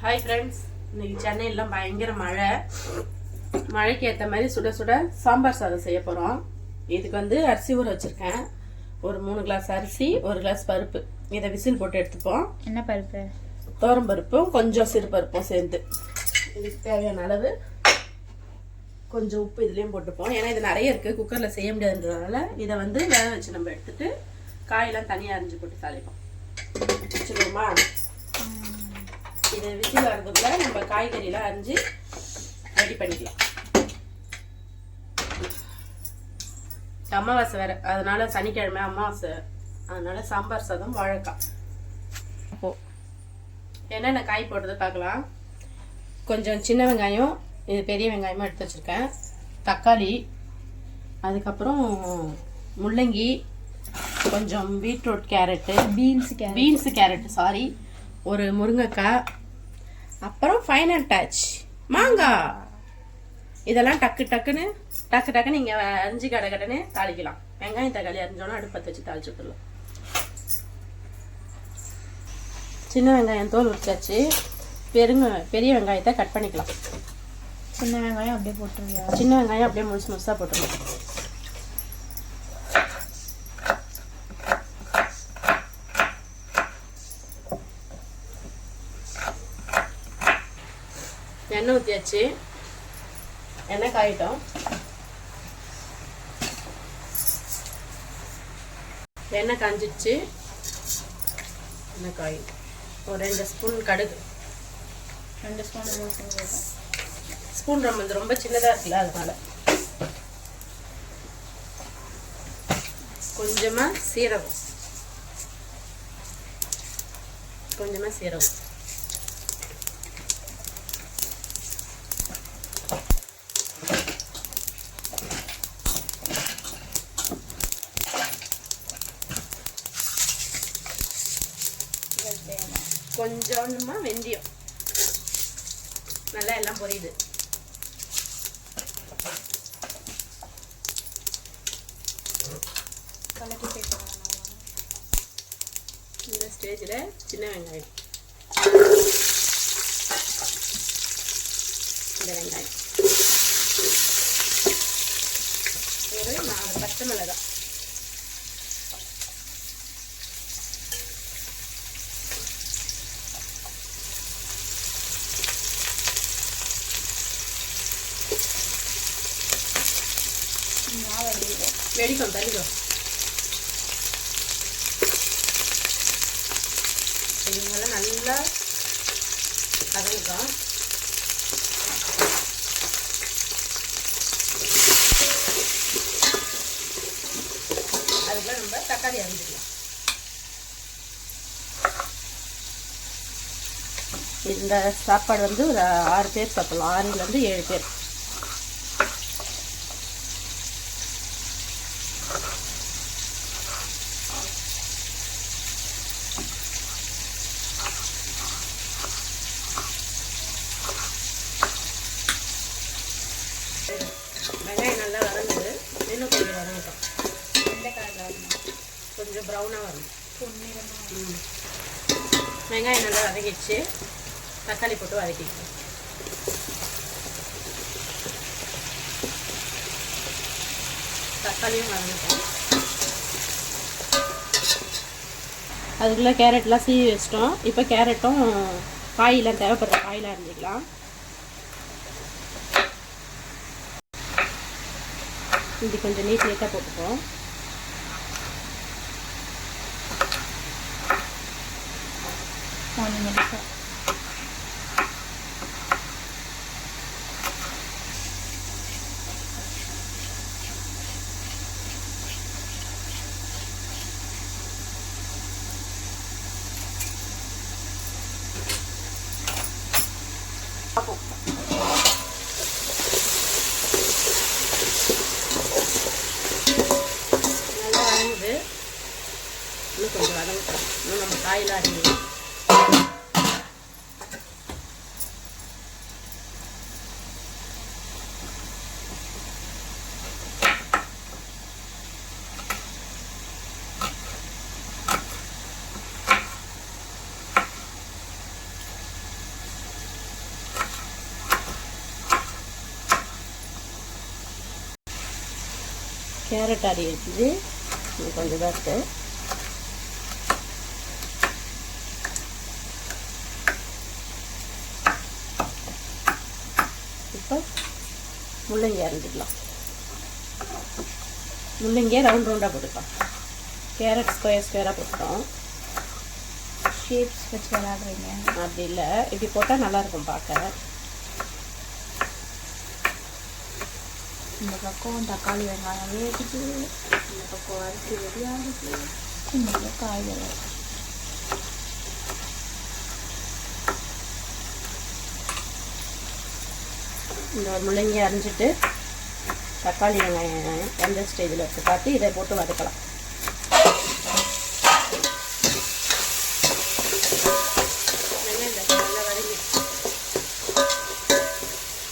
Hi friends, இன்னைக்கு சென்னையிலாம் பயங்கர மழைக்கு ஏற்ற மாதிரி சுட சுட சாம்பார் சாதம் செய்ய போகிறோம். இதுக்கு வந்து அரிசி ஊற வச்சுருக்கேன். ஒரு 3 கிளாஸ் அரிசி, 1 கிளாஸ் பருப்பு. இதை விசில் போட்டு எடுத்துப்போம். என்ன பருப்பு? தோரம் பருப்பும் கொஞ்சம் சிறு பருப்பும் சேர்ந்து இதுக்கு தேவையான அளவு கொஞ்சம் உப்பு இதுலேயும் போட்டுப்போம். ஏன்னா இது நிறைய இருக்குது, குக்கரில் செய்ய முடியாதுன்றதுனால இதை வந்து வேக வச்சு நம்ம எடுத்துட்டு காயெல்லாம் தனியாக அரிஞ்சு போட்டு தாளிப்போம். வச்சுருவோமா? இதை விசில் வர்றதுக்குள்ள நம்ம காய்கறியெல்லாம் அரிஞ்சு ரெடி பண்ணிக்கலாம். அமாவாசை வேற, அதனால சனிக்கிழமை அமாவாசை, அதனால சாம்பார் சாதம் வாழைக்காய். என்னென்ன காய் போடுறது பார்க்கலாம். கொஞ்சம் சின்ன வெங்காயம், இது பெரிய வெங்காயமாக எடுத்து வச்சுருக்கேன். தக்காளி, அதுக்கப்புறம் முள்ளங்கி, கொஞ்சம் beetroot, carrot, beans carrot sorry, ஒரு முருங்கைக்காய், அப்புறம் ஃபைனல் டச் மாங்காய். இதெல்லாம் டக்கு டக்குன்னு இங்கே அரிஞ்சு கடன்னு தாளிக்கலாம். வெங்காயம் தக்காளி அரிஞ்சோன்னா அடுப்பத்தை வச்சு தாளிச்சு விட்டுடலாம். சின்ன வெங்காயம் தோல் உரிச்சாச்சு. பெரிய வெங்காயத்தை கட் பண்ணிக்கலாம். சின்ன வெங்காயம் அப்படியே போட்டுருவியா? சின்ன வெங்காயம் அப்படியே முழுசாக போட்டுருலாம். எண்ணெய் ஊற்றியாச்சு. எண்ணெய் காயிட்டோம். எண்ணெய் காஞ்சிடுச்சு. எண்ணெய் காயும். ஒரு 2 ஸ்பூன் கடுகு. 2 ஸ்பூன் ஸ்பூன் ரொம்ப சின்னதாக இருக்குல்ல, அதனால. கொஞ்சமாக சீரகம். கொஞ்சமா வெந்தயம். நல்லா எல்லாம் பொரியுது. இந்த ஸ்டேஜில் சின்ன வெங்காயம், இந்த வெங்காயம், ஒரு 4 பச்சை மிளகாய், வெடிக்கும் தள்ளிடும். இவங்கெல்லாம் நல்லா கதவிக்கும். அதுக்குள்ள நம்ம தக்காளி அரிஞ்சிக்கலாம். இந்த சாப்பாடு வந்து ஒரு 6 பேர் சாப்பிடலாம். 6லேருந்து 7 பேர். வெங்காயம் நல்லா வதங்குது. இன்னும் கொஞ்சம் வதங்கட்டும். கொஞ்சம் ப்ரௌனாக வரணும். வெங்காயம் நல்லா வதங்கிடுச்சு. தக்காளி போட்டு வதக்கிக்கலாம். தக்காளியும் வதங்கிட்டோம். அதுக்குள்ளே கேரட்லாம் சீவி வச்சிட்டோம். இப்போ கேரட்டும் காயெல்லாம் தேவைப்படுற காயெல்லாம் அரிஞ்சிக்கலாம். இது கொஞ்சம் நீட்டாக போட்டுப்போம். நல்லா வதங்குது. இன்னும் கொஞ்சம் வதங்கட்டும். இன்னும் நம்ம காயெல்லாம் அரிஞ்சிடும். கேரட் அடி இருக்குது, இது கொஞ்சம் தான் இருக்குது. இப்போ முள்ளங்கி அரைஞ்சிக்கலாம். முள்ளங்கியை ரவுண்ட் ரவுண்டாக போட்டுக்கலாம். கேரட் ஸ்கொயராக போட்டுட்டோம். ஷேப்ஸ் வச்சு விளாடுறீங்க? அப்படி இல்லை, இப்படி போட்டால் நல்லாயிருக்கும் பார்க்க. இந்த பக்கம் தக்காளி வெங்காயம் வேகுது, இந்த பக்கம் அரிசி ரெடியாகுது, இந்த பக்கம் காய்கறி. இந்த முள்ளங்கி அரைஞ்சிட்டு தக்காளி வெங்காயம் எந்த ஸ்டேஜில் வச்சு பார்த்து இதை போட்டு வதக்கலாம்.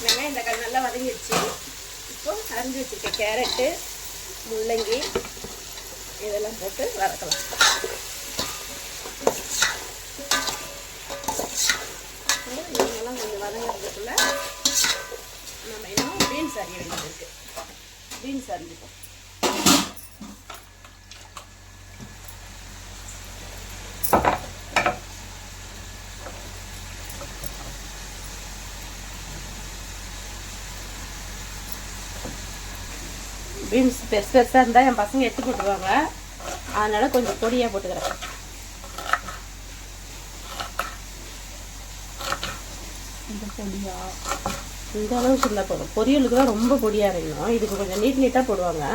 வெங்காயம் தக்காளி நல்லா வதங்கிடுச்சு. இப்போ அரைஞ்சி வச்சுருக்க கேரட்டு முள்ளங்கி இதெல்லாம் போட்டு வதக்கலாம். இதெல்லாம் கொஞ்சம் வதங்கிறதுக்குள்ள நம்ம இன்னும் பீன்ஸ் அரிய வேண்டியது இருக்குது. பீன்ஸ் அரிஞ்சுப்போம். பீன்ஸ் பெருசு பெருசாக இருந்தால் என் பசங்க எடுத்து போட்டுருவாங்க, அதனால் கொஞ்சம் பொடியாக போட்டுக்கிறேன். இந்த அளவுக்கு இருந்தால் போதும். பொரியலுக்கு தான் ரொம்ப பொடியாக இருக்கணும், இதுக்கு கொஞ்சம் நீட்டாக போடுவாங்க.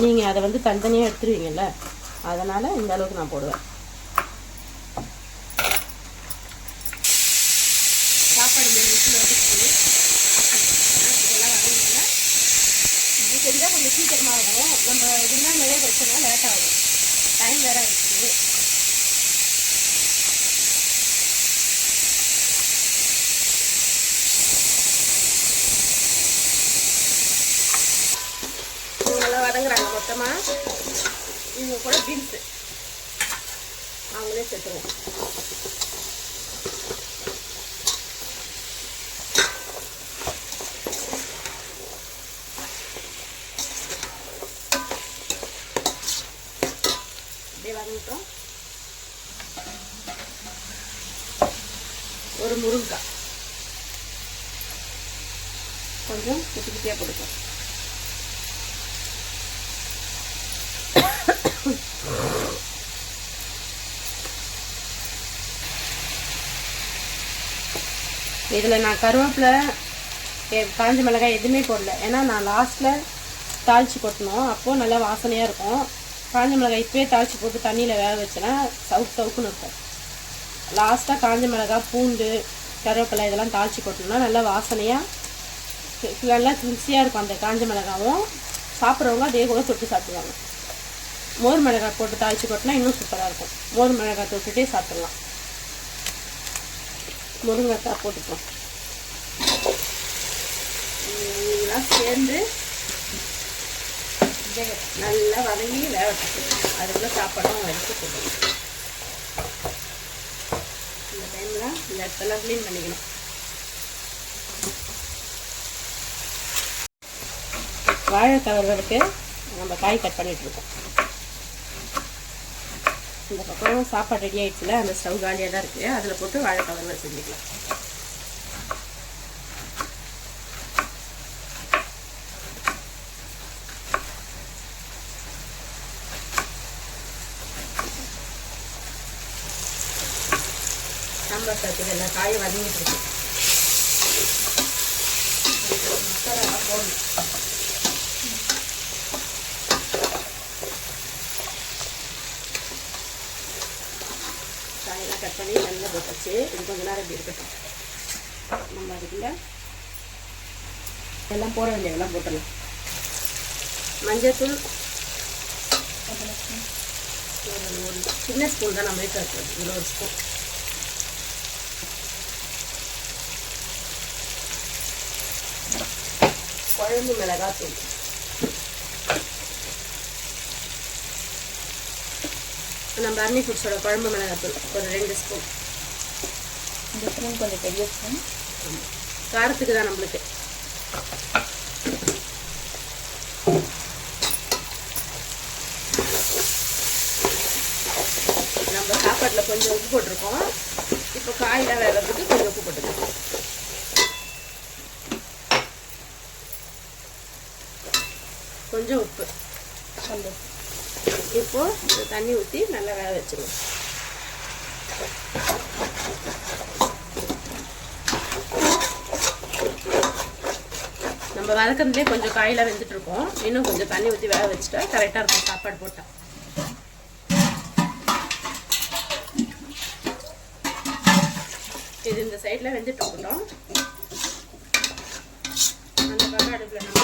நீங்கள் அதை வந்து தனித்தனியாக எடுத்துருவீங்கல்ல, அதனால் இந்த அளவுக்கு நான் போடுவேன். சாப்பாடு செஞ்சால் கொஞ்சம் சீக்கிரமாக ஆகும். நம்ம இதெல்லாம் நிறைய வச்சோன்னா லேட் ஆகும், டைம் வேறு ஆகிடுச்சு. இவங்கெல்லாம் வதங்குறாங்க மொத்தமாக. இவங்க கூட பீன்ஸு அவங்களே சேர்த்துருவோம். வதங்கிட்டோம். ஒரு முருங்கைக்காய் கொஞ்சம் குட்டி குட்டியாக போட்டுக்கலாம். இதில் நான் கருவேப்பிலை காஞ்ச மிளகாய் எதுவுமே போடல, ஏன்னா நான் லாஸ்ட்டில் தாளித்து கொட்டணும், அப்போது நல்லா வாசனையாக இருக்கும். காஞ்ச மிளகாய் இப்போயே தாளித்து போட்டு தண்ணியில் வேக வச்சேன்னா சவுக்குன்னு இருக்கும். லாஸ்ட்டாக காஞ்ச மிளகாய் பூண்டு கருவேப்பிலை இதெல்லாம் தாளித்து கொட்டணும்னா நல்லா வாசனையாக நல்லா ருசியாக இருக்கும். அந்த காஞ்ச மிளகாவும் சாப்பிட்றவங்க அதே கூட தொட்டு சாப்பிடுவாங்க. மோர் மிளகாய் போட்டு தாளித்து கொட்டினா இன்னும் சூப்பராக இருக்கும். மோர் மிளகாய் தொட்டுகிட்டே சாப்பிட்லாம். முருங்கைக்காய் போட்டுக்கலாம். இதெல்லாம் சேர்ந்து நல்லா வதங்கி வேகட்டும். அதுக்குள்ளே சாப்பாடும் எடுத்து போடணும். இந்த டைமில் இந்த இடத்தெல்லாம் க்ளீன் பண்ணிக்கணும். வாழைக்காய் வறுவலுக்கு நம்ம காய் கட் பண்ணிகிட்ருக்கோம். இந்த பக்கம் சாப்பாடு ரெடி ஆகிடுச்சுல, அந்த ஸ்டவ் காலியாக தான் இருக்குது, அதில் போட்டு வாழைக்காய் வறுவல் செஞ்சுக்கலாம். சாம்பார் சாத்துக்கு எல்லா காயும் வதங்கிட்டு இருக்கு. மசாலா போடணும். காயெல்லாம் கட் பண்ணி நல்லா போட்டாச்சு. இது கொஞ்ச நேரம் இப்படி இருக்கட்டும். நம்ம அதுக்குள்ள எல்லாம் போட வேண்டியதெல்லாம் போட்டுடலாம். மஞ்சள் தூள் ஒரு சின்ன ஸ்பூன் தான் நம்ம இருக்கிறது, இவ்வளோ ஒரு ஸ்பூன். குழம்பு மிளகாத்தூள் நம்ம அர்னி ஃபுட்ஸோட குழம்பு மிளகாத்தூள் ஒரு 2 ஸ்பூன். இந்த ஸ்பூன் கொஞ்சம் பெரிய ஸ்பூன், காரத்துக்கு தான் நம்மளுக்கு. கொஞ்சம் உப்பு போட்டிருக்கோம். இப்போ காயெல்லாம் வேகிறதுக்கு கொஞ்சம் உப்பு போட்டுக்கலாம். கொஞ்சம் உப்பு சொல்லு. இப்போ தண்ணி ஊற்றி நல்லா வேக வச்சிருவோம். நம்ம வதக்கிறதுலேயே கொஞ்சம் காயெல்லாம் வெந்துட்டு இருக்கோம். இன்னும் கொஞ்சம் தண்ணி ஊற்றி வேக வச்சுட்டா கரெக்டாக இருக்கும் சாப்பாடு போட்டால். இது இந்த சைடில் வெந்துட்டு இருக்கட்டும். அந்த பக்கம் அடுப்பில் நம்ம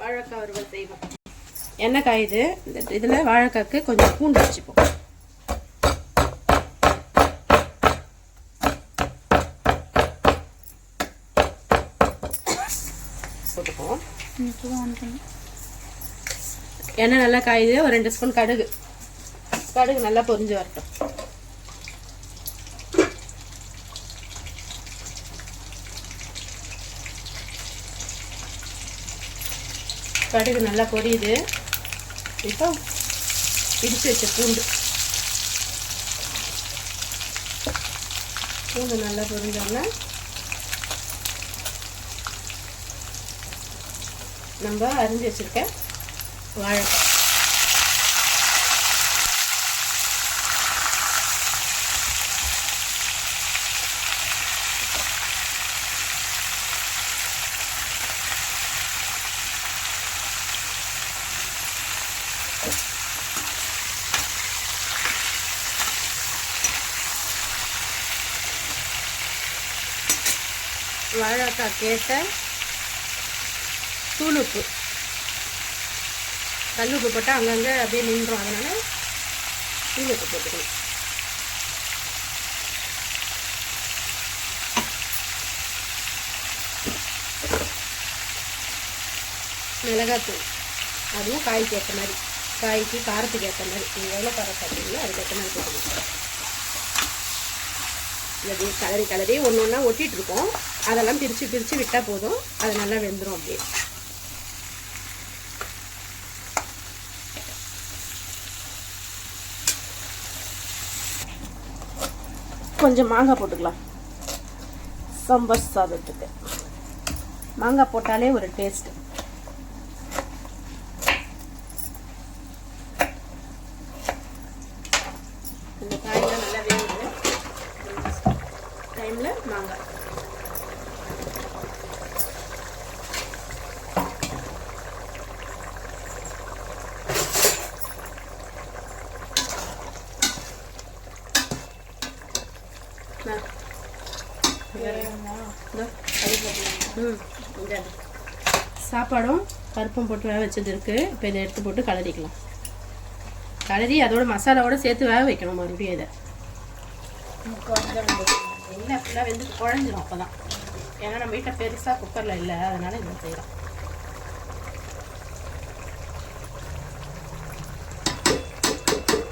வாழைக்காய் வறுவல் செய்வோம். எண்ணெய் காயுது. இந்த இதில் வாழைக்காய்க்கு கொஞ்சம் பூண்டு வச்சுப்போம். போட்டுப்போம். எண்ணெய் நல்லா காயுது. ஒரு 2 ஸ்பூன் கடுகு நல்லா பொரிஞ்சு வரட்டும். கடுகு நல்லா பொரியுது. இப்போ இடிச்சு வச்ச பூண்டு நல்லா பொரிஞ்சோன்னா நம்ம அரிஞ்சு வச்சிருக்க வாழைக்காய் வாழைக்காய் கேட்ட தூள் உப்பு, கல் உப்பு போட்டால் அங்கங்கே அப்படியே நின்றோம். அதனால் தூள் உப்பு போட்டுக்கணும். மிளகாத்தூள் அதுவும் காய்க்கு ஏற்ற மாதிரி, காய்க்கு காரத்துக்கு ஏற்ற மாதிரி நீங்கள் எவ்வளோ காரம் சாப்பிட்றீங்களோ அதுக்கேற்ற மாதிரி போட்டுக்கணும். இது கலரி ஒன்று ஒன்றா ஒட்டிகிட்டு இருக்கோம். அதெல்லாம் பிரித்து விட்டால் போதும். அது நல்லா வெந்துடும். அப்படியே கொஞ்சம் மாங்காய் போட்டுக்கலாம். சாம்பார் சாதத்துக்கு மாங்காய் போட்டாலே ஒரு டேஸ்ட். இந்த காயெல்லாம் நல்லா வேகுது டைமில் மாங்காய் சாப்பாடும் பருப்பும் போட்டு வேக வச்சது இருக்குது. இப்போ இதை எடுத்து போட்டு கலரிக்கலாம். கலரி அதோட மசாலாவோட சேர்த்து வேக வைக்கணும். மறுபடியும் இதை இல்லை ஃபுல்லாக வெந்து குழஞ்சிடும். அப்போ தான், ஏன்னா நம்ம வீட்டில் பெருசாக குக்கரில் இல்லை, அதனால் இதை செய்யலாம்.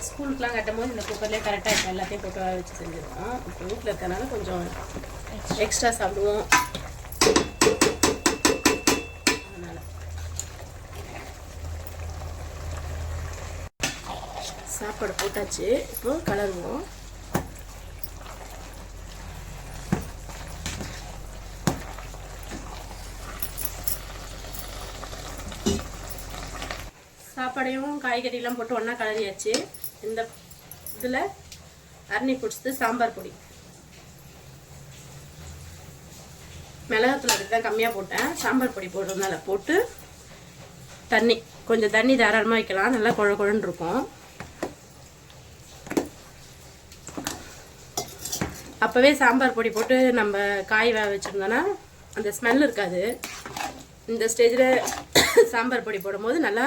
ஸ்கூலுக்குலாம் கட்டும் போது இந்த குக்கர்லேயே கரெக்டாக இருக்கும். எல்லாத்தையும் போட்டு வேக வச்சு செஞ்சிடுவோம். இப்போ வீட்டில் இருக்கிறதுனால கொஞ்சம் எக்ஸ்ட்ரா சாப்பிடுவோம். அதனால் சாப்பாடு போட்டாச்சு. இப்போ கலருவோம். சாப்பாடையும் காய்கறியெல்லாம் போட்டு ஒன்றா கலரியாச்சு. இந்த இதில் அரணி பிடிச்சது சாம்பார் பொடி, மிளகாத்தூள் அதுக்கு தான் கம்மியாக போட்டேன். சாம்பார் பொடி போடுறதுனால போட்டு கொஞ்சம் தண்ணி தாராளமாக வைக்கலாம். நல்லா குழன்னு இருக்கும். அப்போவே சாம்பார் பொடி போட்டு நம்ம காய் வேக வச்சுருந்தோன்னா அந்த ஸ்மெல் இருக்காது. இந்த ஸ்டேஜில் சாம்பார் பொடி போடும்போது நல்லா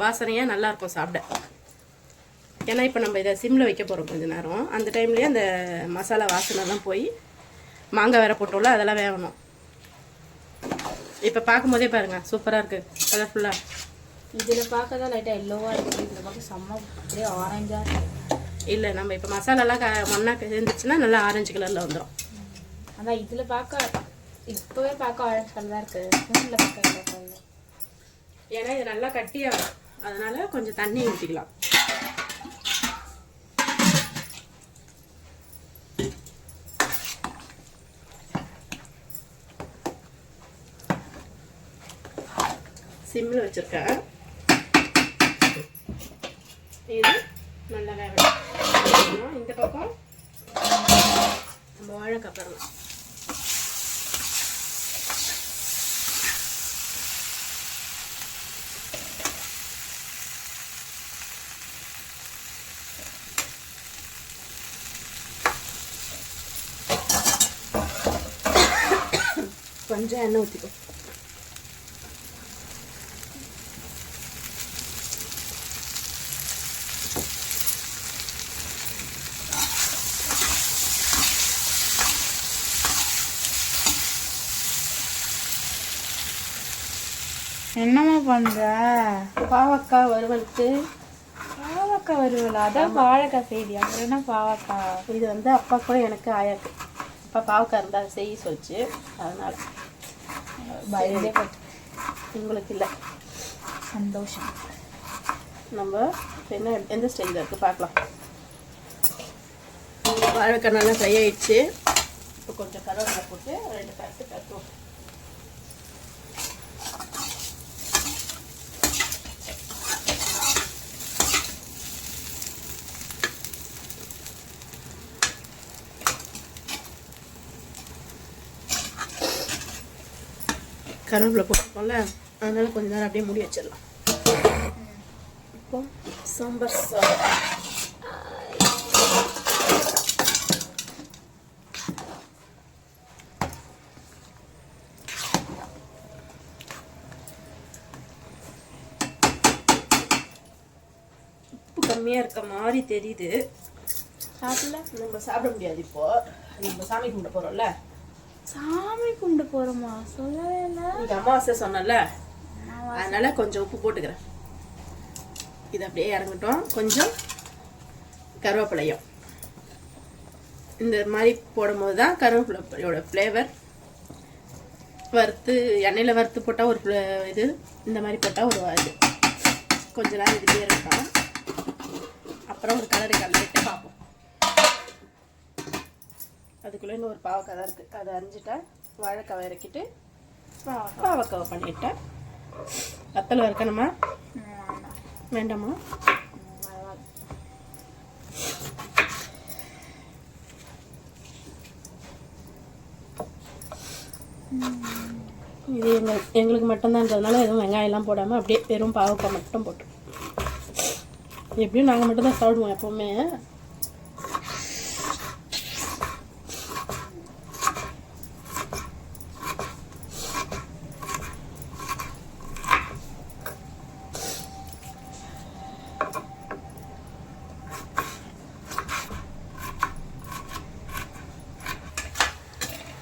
வாசனையாக நல்லாயிருக்கும் சாப்பிட. ஏன்னா இப்போ நம்ம இதை சிம்மில் வைக்க போகிறோம் கொஞ்சம் நேரம். அந்த டைம்லேயே அந்த மசாலா வாசனைலாம் போய் மாங்காய் வேற போட்டோம்ல அதெல்லாம் வேகணும். இப்போ பார்க்கும்போதே பாருங்கள் சூப்பராக இருக்குது, கலர்ஃபுல்லாக. இதில் பார்க்க தான் லைட்டாக எல்லோவாக இருக்குது. இதில் பார்க்க செம்ம அப்படியே ஆரஞ்சாக இருக்குது. இல்லை நம்ம இப்போ மசாலாலாம் ஒன்றா இருந்துச்சுன்னா நல்லா ஆரஞ்சு கலரில் வந்துடும். அதான் இதில் இப்போவே பார்க்க ஆரஞ்சு கலர் தான் இருக்குது. ஸ்பூனில் பார்க்க எல்லோ கலர். ஏன்னா இது நல்லா கட்டியாகும். அதனால் கொஞ்சம் தண்ணி ஊற்றிக்கலாம். சிம்மில் வச்சுருக்கேன். இது நல்லா வேகணும். இந்த பக்கம் நம்ம வாழைக்காய் பாருங்க. கொஞ்சம் எண்ணெய் ஊற்றிக்கோ. என்னம்மா பண்ற? பாவக்காய் வறுவலுக்கு. பாவக்காய் வருவலா? அதான் வாழைக்காய் செய்தி. அப்புறம் என்ன பாவக்காய்? இது வந்து அப்பாக்கும் எனக்கு ஆயாக்கு. அப்பா பாவக்காய் இருந்தால் செய்ய சொல்லிச்சு, அதனால் பயந்தே பட்டு. உங்களுக்கு இல்லை. சந்தோஷம். நம்ம என்ன எந்த ஸ்டேஜில் இருக்குது பார்க்கலாம். வாழைக்காய் நல்லா ஃப்ரை ஆயிடுச்சு. இப்போ கொஞ்சம் கருவேப்பிலை போட்டு 2 பேருக்கு தட்டுவோம். கருவேப்பிலை போட்டுருக்கோம்ல, அதனால கொஞ்ச நேரம் அப்படியே மூடி வச்சிடலாம். இப்போ சாம்பார் சாதம். உப்பு கம்மியாக இருக்க மாதிரி தெரியுது. சாப்பிடல? நம்ம சாப்பிட முடியாது. இப்போ நம்ம சாமி கும்பிட போகிறோம்ல. சாமி கும்பிட்டு போறோமா? சொல்லவே இல்லை. இன்னைக்கு அமாவாசை சொன்னல, அதனால கொஞ்சம் உப்பு போட்டுக்கிறேன். இது அப்படியே இறங்கட்டும். கொஞ்சம் கருவேப்பிலையும் இந்த மாதிரி போடும்போது தான் கருவேப்பிலையோட ஃப்ளேவர். வறுத்து எண்ணெயில் வறுத்து போட்டால் ஒரு இது, இந்த மாதிரி போட்டால் ஒரு இது. கொஞ்ச நேரம் இதுலேயே இருக்கும். அப்புறம் ஒரு கலரிட்டு பார்ப்போம். அதுக்குள்ளே இன்னும் ஒரு பாவக்காய் தான் இருக்குது. அதை அரிஞ்சிட்டேன். வாழைக்காவை இறக்கிட்டு பாவக்காவை பண்ணிட்டேன். வத்தல் வறுக்கணுமா? வேண்டாமா? இது எங்களுக்கு மட்டும்தான்றதுனால எதுவும் வெங்காயம்லாம் போடாமல் அப்படியே வெறும் பாவக்காய் மட்டும் போட்டு. எப்படியும் நாங்கள் மட்டும்தான் சாப்பிடுவோம் எப்போவுமே.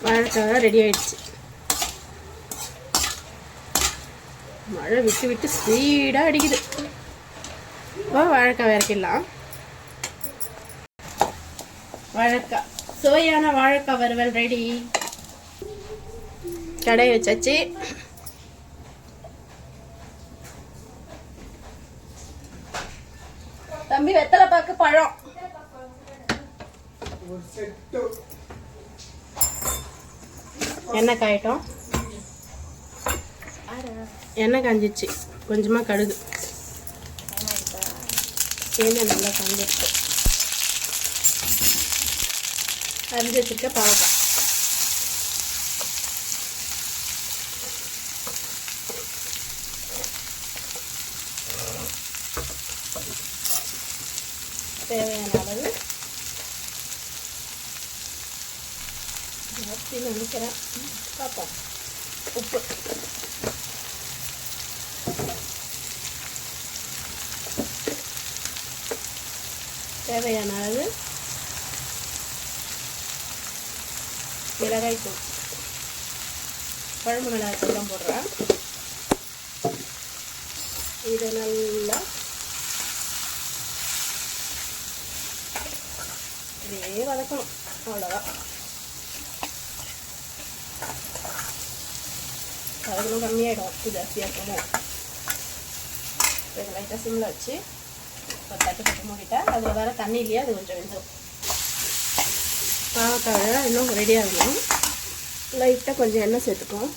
வாழைக்காய் ரெடி ஆயிடுச்சு. மழை விட்டு விட்டு ஸ்பீடாக அடிக்குது. வாழைக்காய் இறக்கிடலாம். வாழைக்காய் சுவையான வாழைக்காய் வறுவல் ரெடி. கடாய் வச்சாச்சு. தம்பி வெத்தலை பாக்கு பழம். எண்ணெய் காயட்டும். எண்ணெய் காஞ்சிச்சு. கொஞ்சமாக கடுகு. எண்ணெய் நல்லா காஞ்சிருக்கு. அரிஞ்சு வச்சுருக்க பாவக்காய். தேவையான அளவு நினைக்கிறேன். பார்ப்போம். உப்பு தேவையான அளவு. மிளகாய் தூள், குழம்பு மிளகாய் தூள் தான் போடுறேன். இதை நல்லா இதே வதக்கணும். அவ்வளோதான். வதக்கணும் கம்மியாயிடும். இது ஜாஸ்தியாக இருக்கணும். லைட்டாக சிம்மில் வச்சு ஒரு தட்டு போட்டு மூடிட்டேன். அதில் வர தண்ணியிலேயே அது கொஞ்சம் வெந்துடும். பாவக்காய் இன்னும் ரெடி ஆகணும். லைட்டாக கொஞ்சம் எண்ணெய் சேர்த்துக்கும்.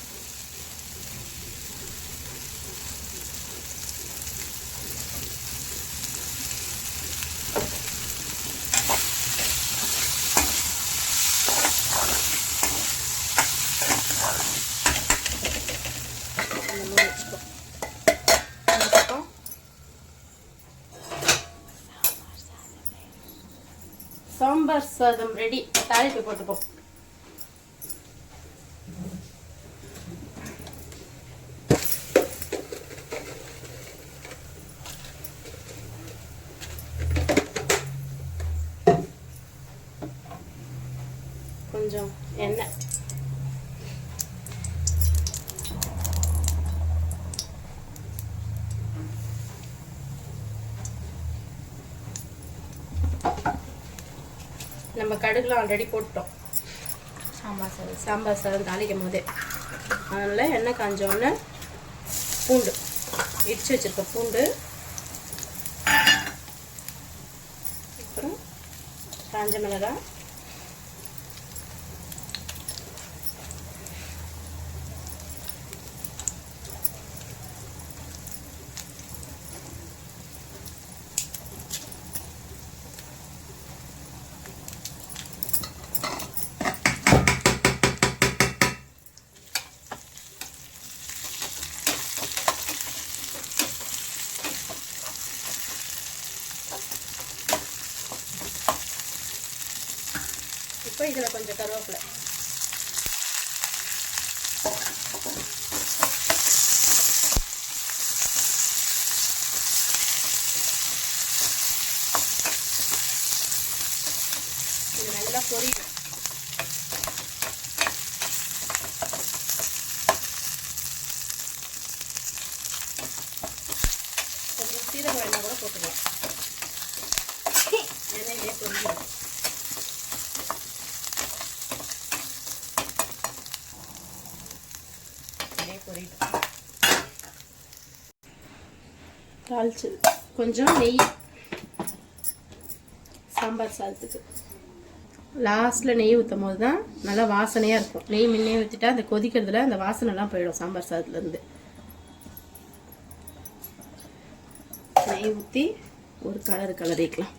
சாம்பார் சாதம் ரெடி. தாளிப்பு போட்டுப்போம். கொஞ்சம் எண்ணெய், நம்ம கடுகுலாம் ஆல்ரெடி போட்டோம் சாம்பார் சாதம் தாளிக்கும் போதே. அதனால் எண்ணெய் காஞ்சோடனே பூண்டு இடிச்சு வச்சுருக்க பூண்டு, அப்புறம் காஞ்ச மிளகாய், இப்போ இதில் கொஞ்சம் கருவேப்பிலை, இது நல்லா பொரியும். கொஞ்சம் சீரகம் எண்ணெய் கூட போட்டுக்கலாம். எண்ணெயிலே பொரியும். தாளிச்சு கொஞ்சம் நெய் சாம்பார் சாதத்துக்கு லாஸ்ட்டில் நெய் ஊற்றும் போது தான் நல்லா வாசனையாக இருக்கும். நெய் முன்னே ஊற்றிட்டா அந்த கொதிக்கிறதுல அந்த வாசனைலாம் போயிடும் சாம்பார் சாதத்துலேருந்து. நெய் ஊற்றி ஒரு கலரிக்கலாம்.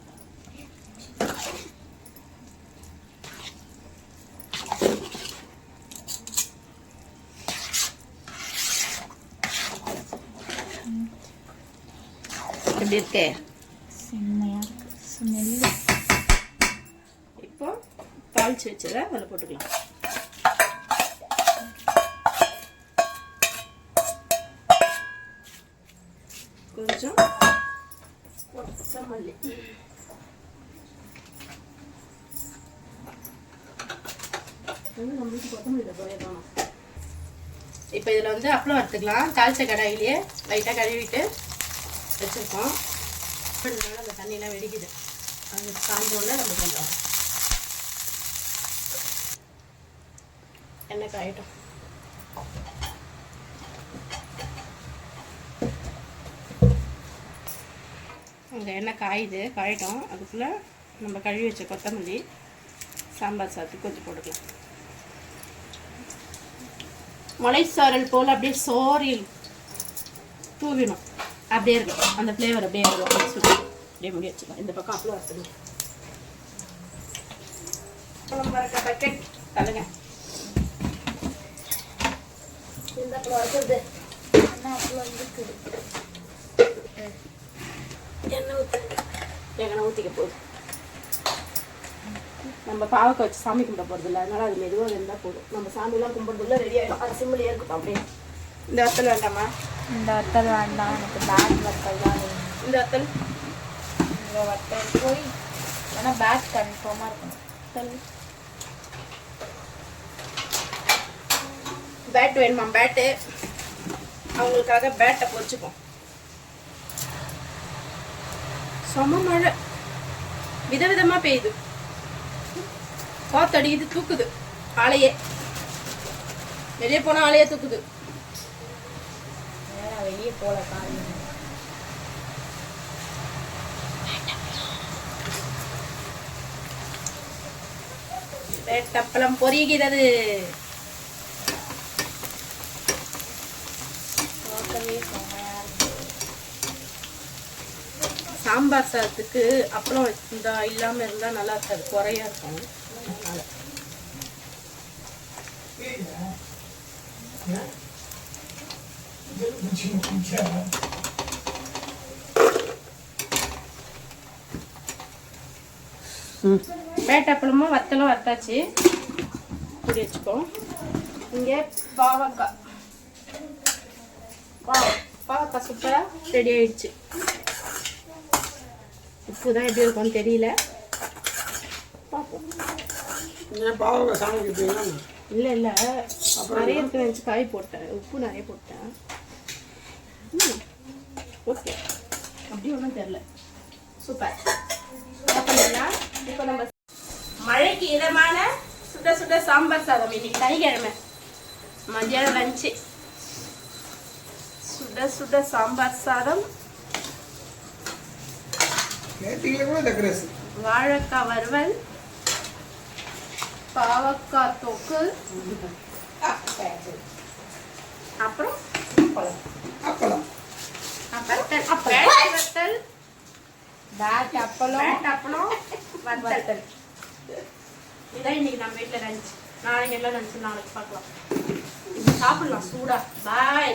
எப்படி இருக்கு? செம்மையாக இருக்கு ஸ்மெல்லு. இப்போ தாளிச்சு வச்சுற அதில் போட்டுக்கலாம். கொஞ்சம் கொத்தமல்லி, நம்மளுக்கு கொத்தமல்லி போயிடணும். இப்போ இதில் வந்து அப்பளம் வறுத்துக்கலாம். தாளிச்ச கடாயிலேயே லைட்டாக கழுவிட்டு வச்சுருக்கோம். அதனால அந்த தண்ணியெலாம் வெடிக்குது. அது காஞ்சோடனே நம்ம கொஞ்சம் எண்ணெய் காயட்டும். அங்கே எண்ணெய் காயட்டும். அதுக்குள்ளே நம்ம கழுவி வச்ச கொத்தமல்லி சாம்பார் சாதத்துக்கு கொஞ்சம் போட்டுக்கலாம். மலைச்சாரல் போல் அப்படியே சோறில் தூவிடும். அப்படியே இருக்கும் அந்த ஃப்ளேவர். அப்படியே அப்படியே முடி வச்சுக்கலாம். இந்த பக்கம் அப்பளம் வறுத்துக்கணும். குழம்பு வறுக்க பக்கெட் தள்ளுங்க. இந்த அப்பளம் வறுக்கிறது அப்பளம் இருக்குது. எண்ணெய் ஊற்றிக்க போகுது. நம்ம பாவக்காய் வச்சு சாமி கும்பிட போகிறது இல்லை. அதனால் அது மெதுவாக இருந்தால் போதும். நம்ம சாமிலாம் கும்பிட்றதுல ரெடி ஆகிடும். அது சிம்மிலே இருக்கட்டும். அப்படியே இந்த வத்தல் வேண்டாமா? இந்த வத்தல் வேண்டாம், எனக்கு பேக் வத்தல் தான் வேணும். இந்த வத்தல் இந்த வத்தல் போய் ஆனால் பேக் கன்ஃபார்மாக இருக்கணும். பேட் வேணுமா? பேட்டு அவங்களுக்காக பேட்டை பொரிச்சுப்போம். செம மழை விதவிதமாக பெய்யுது. காத்தடிக்குது, தூக்குது ஆளையே. வெளியே போனால் ஆளையே தூக்குது. வெளியே போல காலையில் வேட்டப்பளம் பொரிகிறது. சாம்பார் சாதத்துக்கு அப்புறம் இந்த இல்லாம இருந்தா நல்லா இருக்காது, குறையா இருக்கும். அதனால பேட்டப்பளமும் வத்தலும் வத்தாச்சு, இப்படி வச்சுக்கோ. இங்கே பாவக்காய், பாவக்காய் சூப்பராக ரெடி ஆயிடுச்சு. உப்பு தான் எப்படி இருக்கும்னு தெரியல, பார்ப்போம். பாவக்காய் சமைக்கிறீங்களா? இல்லை இல்லை, நிறைய இருக்கு நினச்சி காய் போட்டேன், உப்பு நிறைய போட்டேன். ஓகே, அப்படி ஒன்றும் தெரில. சூப்பர். இப்போ நம்ம மழைக்கு இதமான சுட சுட சாம்பார் சாதம். இன்னைக்கு சனிக்கிழமை மதியானம் லஞ்சு. சுட சுட சாம்பார் சாதம், வாழைக்காய் வறுவல், பாவக்காய் தொக்கு, அப்புறம் அப்பளம், வத்தல், அப்பளம், வத்தல். இதான் இன்னைக்கு நம்ம வீட்டில் லஞ்ச். நாளைக்கு எல்லாம் லஞ்ச் நாளைக்கு பார்க்கலாம். சாப்பிடலாம் சூடா. பாய்.